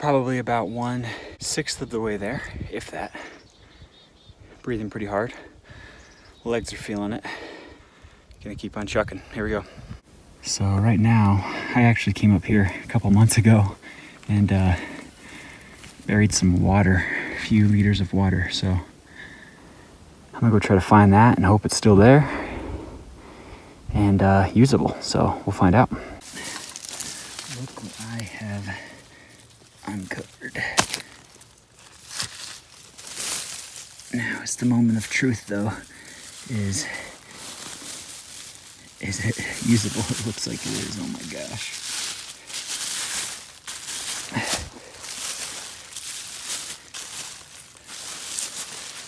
Probably about 1/6 of the way there, if that. Breathing pretty hard. Legs are feeling it. Gonna keep on chucking. Here we go. So right now, I actually came up here a couple months ago and buried some water, a few liters of water. So I'm gonna go try to find that and hope it's still there and usable. So we'll find out. Look what I have uncovered. Now it's the moment of truth though. Is it usable? It looks like it is. Oh my gosh.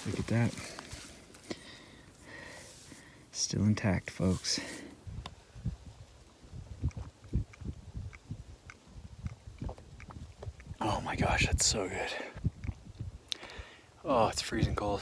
Look at that. Still intact, folks. Oh my gosh, that's so good. Oh, it's freezing cold.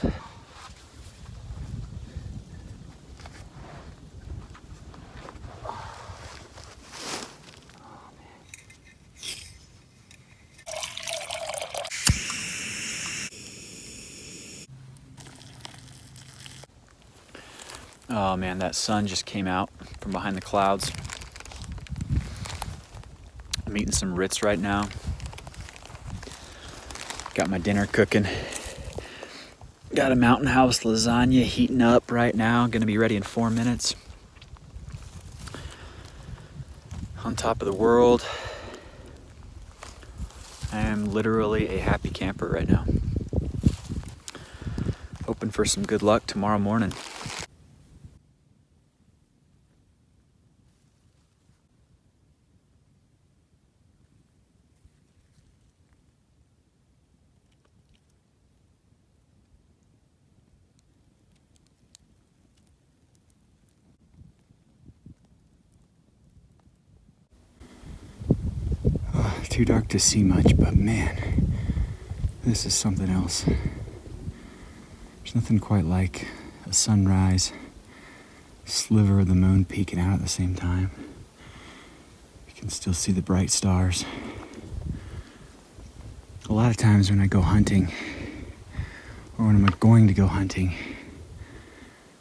Oh man, that sun just came out from behind the clouds. I'm eating some Ritz right now. Got my dinner cooking. Got a Mountain House lasagna heating up right now. Gonna be ready in 4 minutes. On top of the world. I am literally a happy camper right now. Hoping for some good luck tomorrow morning. Too dark to see much, but man, this is something else. There's nothing quite like a sunrise, sliver of the moon peeking out at the same time. You can still see the bright stars. A lot of times when I go hunting, or when I'm going to go hunting,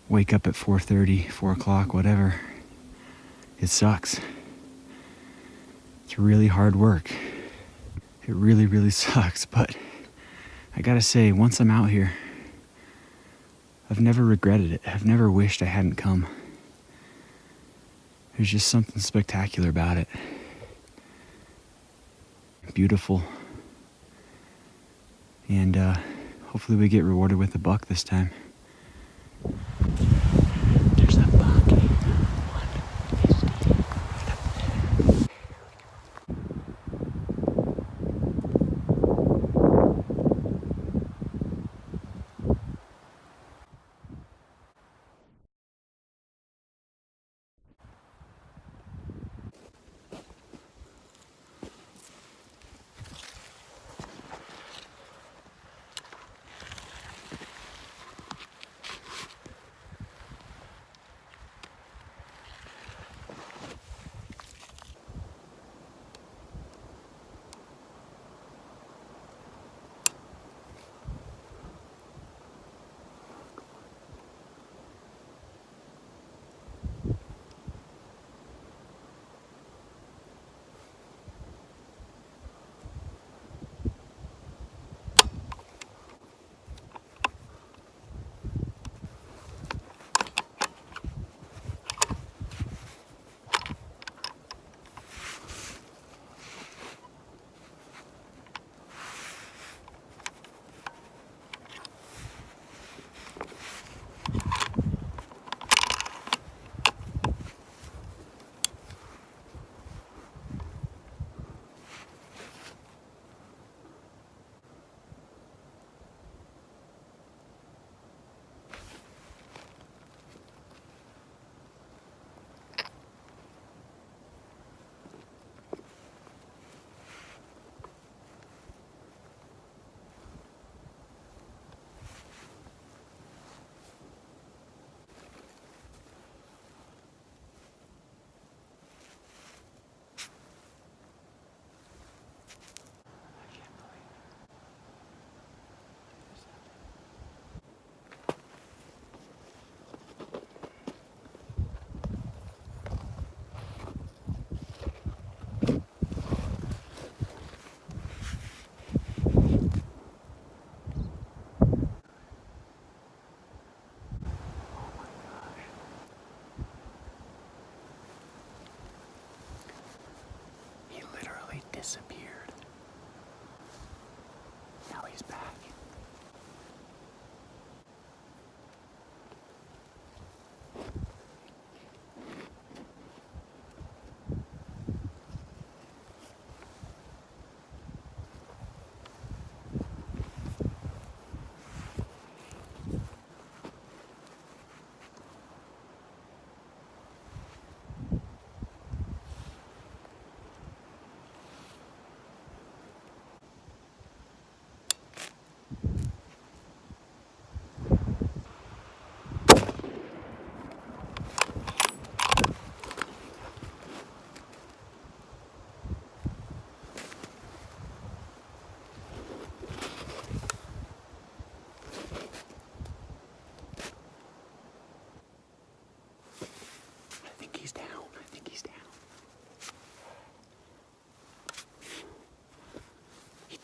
wake up at 4:30, 4 o'clock, whatever, it sucks. It's really hard work. It really, really sucks, but I gotta say, once I'm out here, I've never regretted it. I've never wished I hadn't come. There's just something spectacular about it. Beautiful. And hopefully we get rewarded with a buck this time. There's that buck.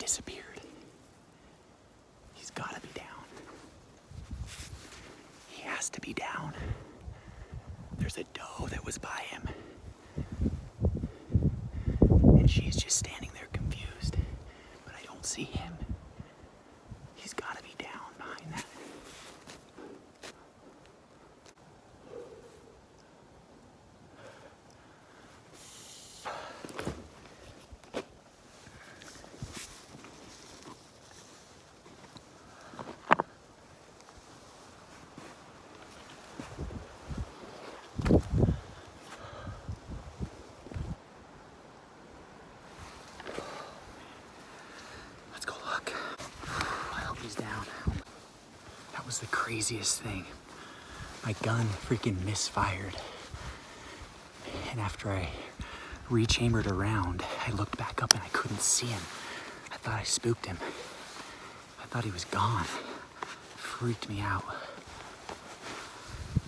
disappeared. He's gotta be down. He has to be down. There's a doe that was by him. And she's just standing there confused. But I don't see him. He's gotta be down behind that. Let's go look. I hope he's down. That was the craziest thing. My gun freaking misfired. And after I rechambered around, I looked back up and I couldn't see him. I thought I spooked him. I thought he was gone. Freaked me out.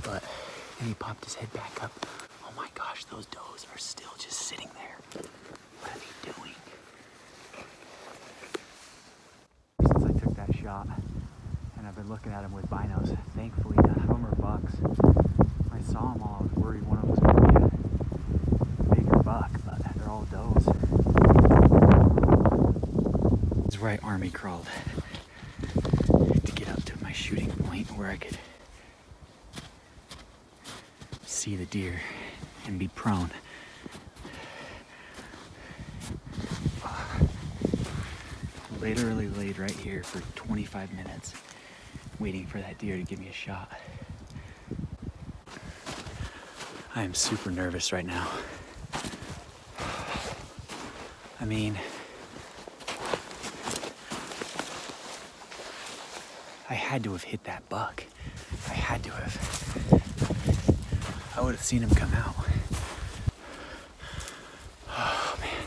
But then he popped his head back up. Oh my gosh, those does are still just sitting there. What are they doing? Since I took that shot, and I've been looking at them with binos, thankfully none of them are bucks. When I saw them all, I was worried one of them was going to be a bigger buck, but they're all does. This is where I army crawled to get up to my shooting point where I could see the deer and be prone. Literally laid right here for 25 minutes waiting for that deer to give me a shot. I am super nervous right now. I mean, I had to have hit that buck. I had to have. I would have seen him come out. Oh man.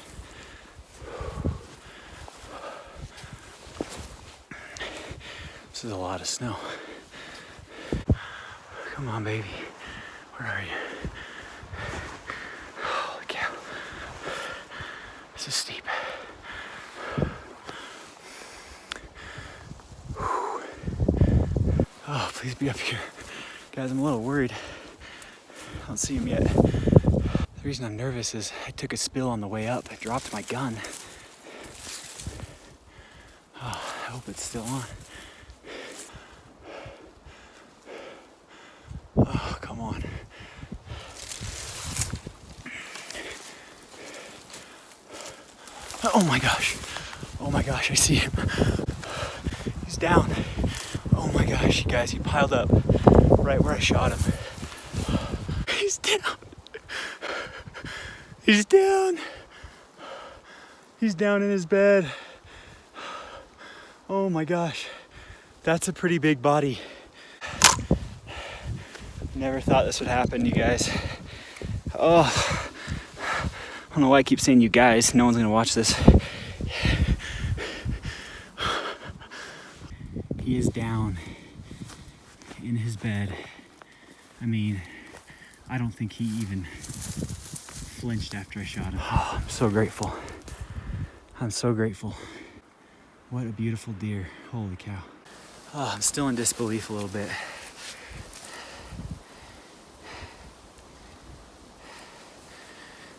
This is a lot of snow. Come on, baby. Where are you? Holy cow. This is steep. Oh, please be up here. Guys, I'm a little worried. I don't see him yet. The reason I'm nervous is I took a spill on the way up. I dropped my gun. Oh, I hope it's still on. Oh, come on. Oh my gosh. Oh my gosh, I see him. He's down. Oh my gosh, you guys, he piled up right where I shot him. He's down. He's down. He's down in his bed. Oh my gosh. That's a pretty big body. Never thought this would happen, you guys. Oh, I don't know why I keep saying you guys. No one's gonna watch this. He is down in his bed. I mean, I don't think he even flinched after I shot him. Oh, I'm so grateful. I'm so grateful. What a beautiful deer. Holy cow. Oh, I'm still in disbelief a little bit.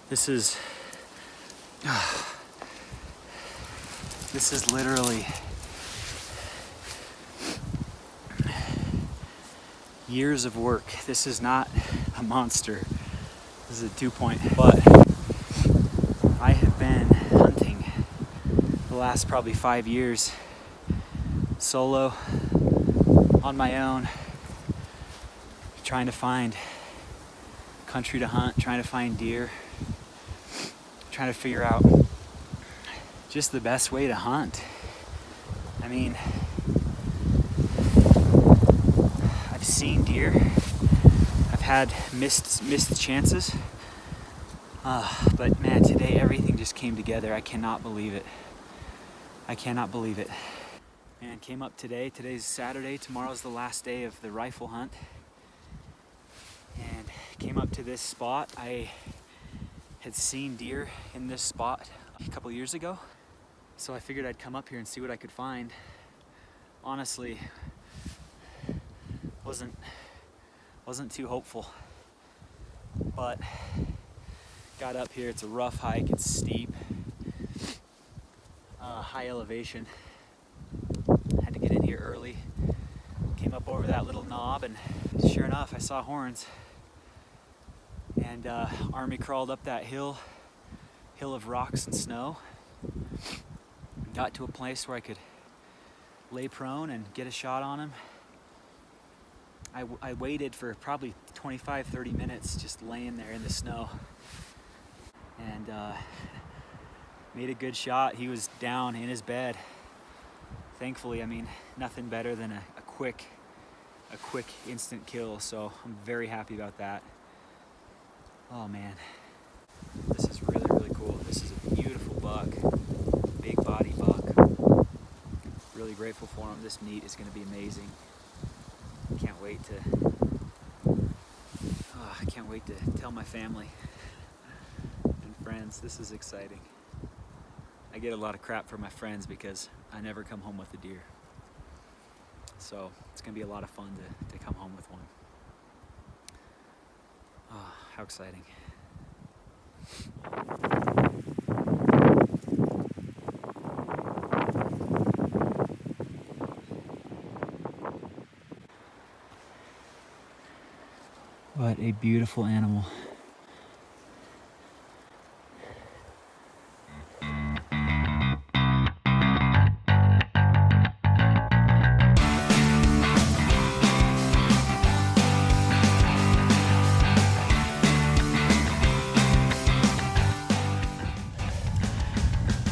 This is literally years of work. This is not a monster. This is a 2-point, but I have been hunting the last probably 5 years, solo, on my own, trying to find country to hunt, trying to find deer, trying to figure out just the best way to hunt. I mean, I've seen deer. I've had missed chances. But man, today everything just came together. I cannot believe it. I cannot believe it. Man, came up today. Today's Saturday. Tomorrow's the last day of the rifle hunt. And came up to this spot. I had seen deer in this spot a couple years ago. So I figured I'd come up here and see what I could find. Honestly, wasn't too hopeful, but got up here. It's a rough hike, it's steep, high elevation. Had to get in here early. Came up over that little knob, and sure enough, I saw horns. And Army crawled up that hill of rocks and snow. Got to a place where I could lay prone and get a shot on him. I waited for probably 25-30 minutes just laying there in the snow, and made a good shot. He was down in his bed. Thankfully, I mean, nothing better than a quick instant kill, so I'm very happy about that. Oh man, this is really, really cool. This is a beautiful buck, big body buck. Really grateful for him. This meat is going to be amazing. Can't wait to tell my family and friends. This is exciting. I get a lot of crap from my friends because I never come home with a deer. So it's going to be a lot of fun to come home with one. Oh, how exciting. What a beautiful animal.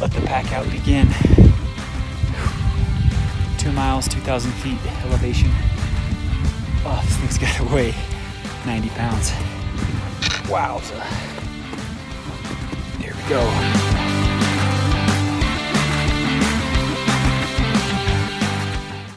Let the pack out begin. 2 miles, 2,000 feet elevation. Oh, this thing's got to weigh 90 pounds. Wowza. Here we go.